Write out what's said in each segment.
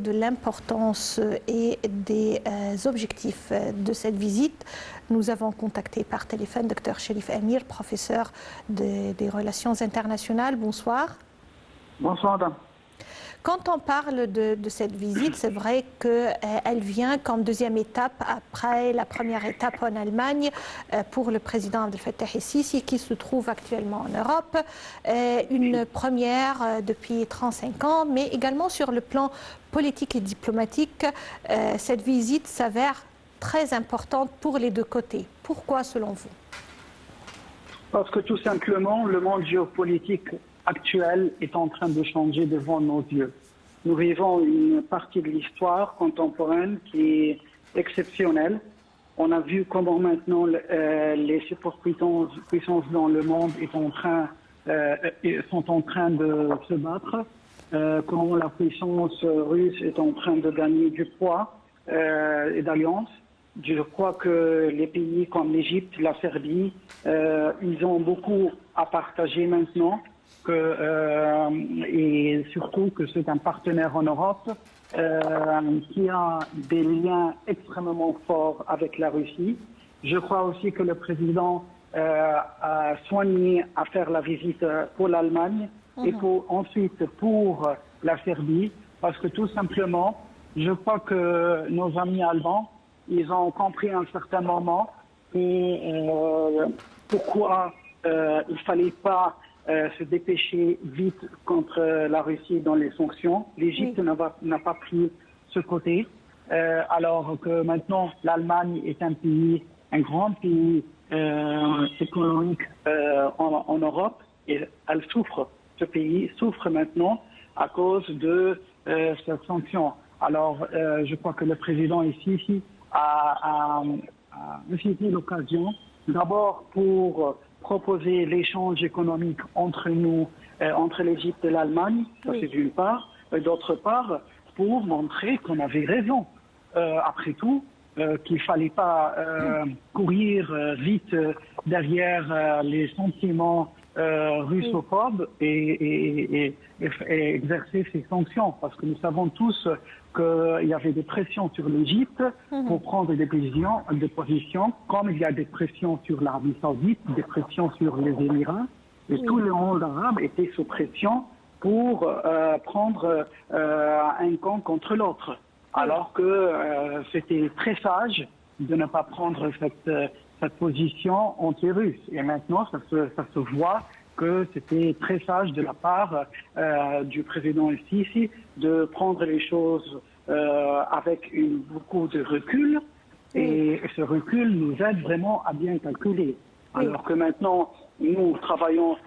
De l'importance et des objectifs de cette visite, nous avons contacté par téléphone Dr Cherif Amir, professeur des relations internationales. Bonsoir. Bonsoir, madame. Quand on parle de cette visite, c'est vrai qu'elle vient comme deuxième étape après la première étape en Allemagne pour le président Abdel Fattah el-Sisi qui se trouve actuellement en Europe. Une première depuis 35 ans, mais également sur le plan politique et diplomatique, cette visite s'avère très importante pour les deux côtés. Pourquoi selon vous? Parce que tout simplement, le monde géopolitique actuel est en train de changer devant nos yeux. Nous vivons une partie de l'histoire contemporaine qui est exceptionnelle. On a vu comment maintenant les superpuissances dans le monde sont en train de se battre, comment la puissance russe est en train de gagner du poids et d'alliance. Je crois que les pays comme l'Égypte, la Serbie, ils ont beaucoup à partager maintenant. Et surtout que c'est un partenaire en Europe qui a des liens extrêmement forts avec la Russie. Je crois aussi que le président a soigné à faire la visite pour l'Allemagne et ensuite pour la Serbie, parce que tout simplement, je crois que nos amis allemands, ils ont compris à un certain moment pourquoi il ne fallait pas se dépêcher vite contre la Russie dans les sanctions. L'Égypte n'a pas pris ce côté, alors que maintenant l'Allemagne est un grand pays économique en Europe, et ce pays souffre maintenant à cause de cette sanction. Alors je crois que le président ici a saisi l'occasion d'abord pour proposer l'échange économique entre nous, entre l'Égypte et l'Allemagne, ça c'est d'une part, et d'autre part, pour montrer qu'on avait raison. Après tout, qu'il ne fallait pas courir vite derrière les sentiments russophobes et exercer ces sanctions, parce que nous savons tous qu'il y avait des pressions sur l'Égypte pour prendre des positions, comme il y a des pressions sur l'Arabie Saoudite, des pressions sur les Émirats, et tout le monde arabe était sous pression pour prendre un camp contre l'autre. Alors que c'était très sage de ne pas prendre cette position anti-russe. Et maintenant, ça se voit que c'était très sage de la part du président el-Sisi de prendre les choses avec beaucoup de recul. Et ce recul nous aide vraiment à bien calculer. Alors que maintenant, nous travaillons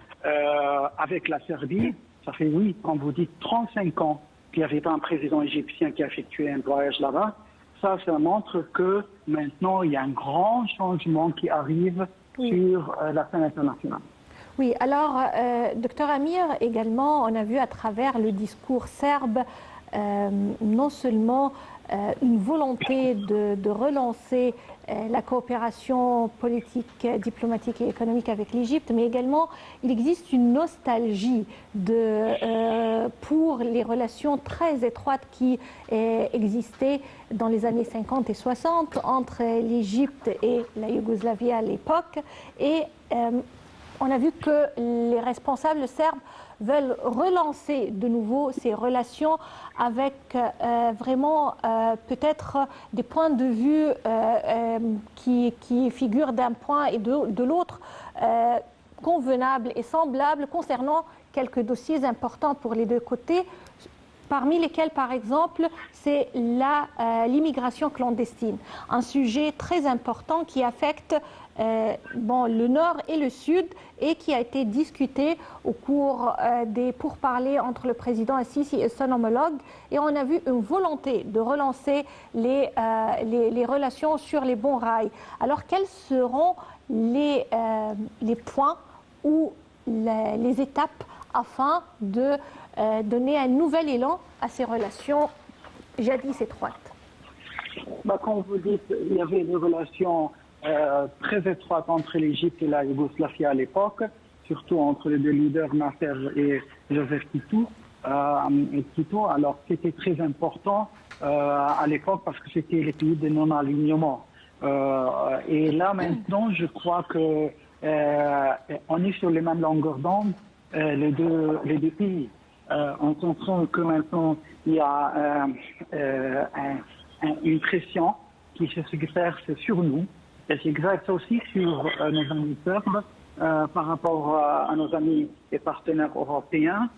avec la Serbie. Ça fait, comme vous dites, 35 ans qu'il n'y avait pas un président égyptien qui a effectué un voyage là-bas. Ça montre que maintenant, il y a un grand changement qui arrive sur la scène internationale. Oui, alors, docteur Amir, également, on a vu à travers le discours serbe non seulement une volonté de relancer la coopération politique, diplomatique et économique avec l'Égypte, mais également il existe une nostalgie pour les relations très étroites qui existaient dans les années 50 et 60 entre l'Égypte et la Yougoslavie à l'époque. Et on a vu que les responsables serbes veulent relancer de nouveau ces relations avec vraiment peut-être des points de vue qui figurent d'un point et de l'autre convenables et semblables concernant quelques dossiers importants pour les deux côtés, parmi lesquels, par exemple, c'est l'immigration clandestine, un sujet très important qui affecte le nord et le sud et qui a été discuté au cours des pourparlers entre le président el-Sisi et son homologue. Et on a vu une volonté de relancer les relations sur les bons rails. Alors, quels seront les points ou les étapes afin de donner un nouvel élan à ces relations jadis étroites? Comme vous dites, il y avait des relations très étroites entre l'Égypte et la Yougoslavie à l'époque, surtout entre les deux leaders, Nasser et Joseph Tito. Quito. Alors c'était très important à l'époque parce que c'était les pays de non-alignement. Et là maintenant, je crois que on est sur les mêmes longueurs d'onde, les deux pays. On comprend que maintenant il y a une pression qui s'exerce sur nous, et s'exerce aussi sur nos amis serbes par rapport à nos amis et partenaires européens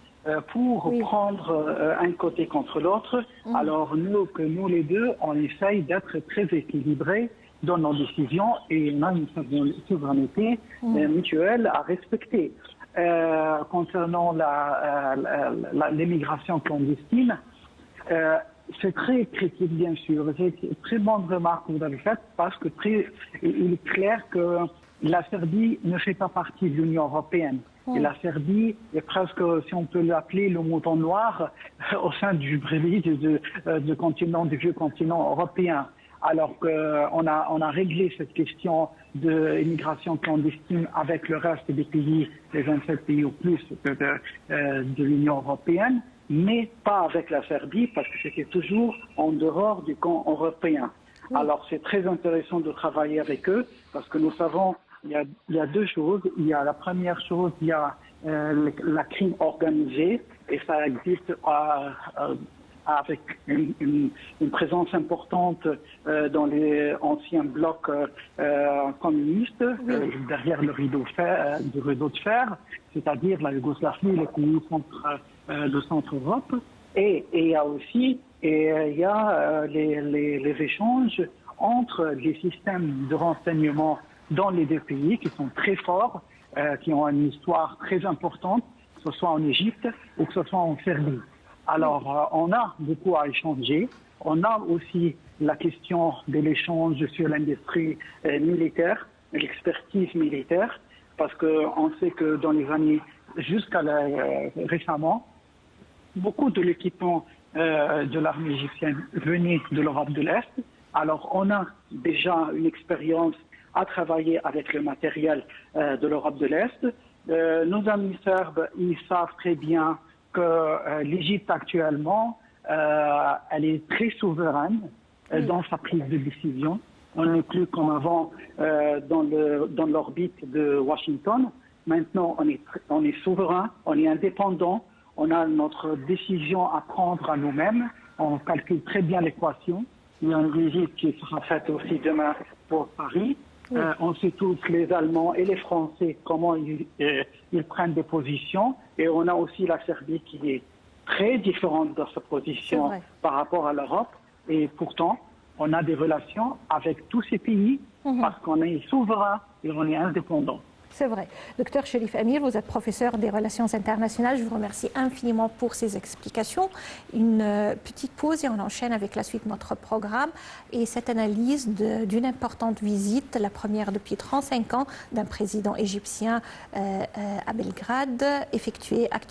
pour prendre un côté contre l'autre. Alors nous les deux, on essaye d'être très équilibrés dans nos décisions et on a une souveraineté mutuelle à respecter. Concernant l'immigration clandestine, c'est très critique, bien sûr. C'est une très bonne remarque que vous avez faite parce que il est clair que la Serbie ne fait pas partie de l'Union européenne. Et la Serbie est presque, si on peut l'appeler, le mouton noir au sein du brévis du vieux continent européen. Alors qu'on a réglé cette question de l'immigration clandestine avec le reste des pays, les 27 pays ou plus de l'Union européenne, mais pas avec la Serbie parce que c'était toujours en dehors du camp européen. Alors c'est très intéressant de travailler avec eux parce que nous savons il y a deux choses. Il y a la première chose, il y a la crime organisée et ça existe avec une présence importante dans les anciens blocs communistes, derrière le rideau de fer, c'est-à-dire la Yougoslavie, les pays de Centre-Europe. Et il y a aussi les échanges entre les systèmes de renseignement dans les deux pays qui sont très forts, qui ont une histoire très importante, que ce soit en Égypte ou que ce soit en Serbie. Alors, on a beaucoup à échanger. On a aussi la question de l'échange sur l'industrie militaire, l'expertise militaire, parce qu'on sait que dans les années jusqu'à récemment, beaucoup de l'équipement de l'armée égyptienne venait de l'Europe de l'Est. Alors, on a déjà une expérience à travailler avec le matériel de l'Europe de l'Est. Nos amis serbes, ils savent très bien que l'Égypte actuellement, elle est très souveraine dans sa prise de décision. On n'est plus comme avant dans l'orbite de Washington. Maintenant, on est souverain, on est indépendant, on a notre décision à prendre à nous-mêmes, on calcule très bien l'équation. Il y a une visite qui sera faite aussi demain pour Paris. On sait tous, les Allemands et les Français, comment ils prennent des positions. Et on a aussi la Serbie qui est très différente de sa position par rapport à l'Europe. Et pourtant, on a des relations avec tous ces pays parce qu'on est souverain et on est indépendant. C'est vrai. Docteur Cherif Amir, vous êtes professeur des relations internationales. Je vous remercie infiniment pour ces explications. Une petite pause et on enchaîne avec la suite de notre programme et cette analyse d'une importante visite, la première depuis 35 ans d'un président égyptien à Belgrade, effectuée actuellement.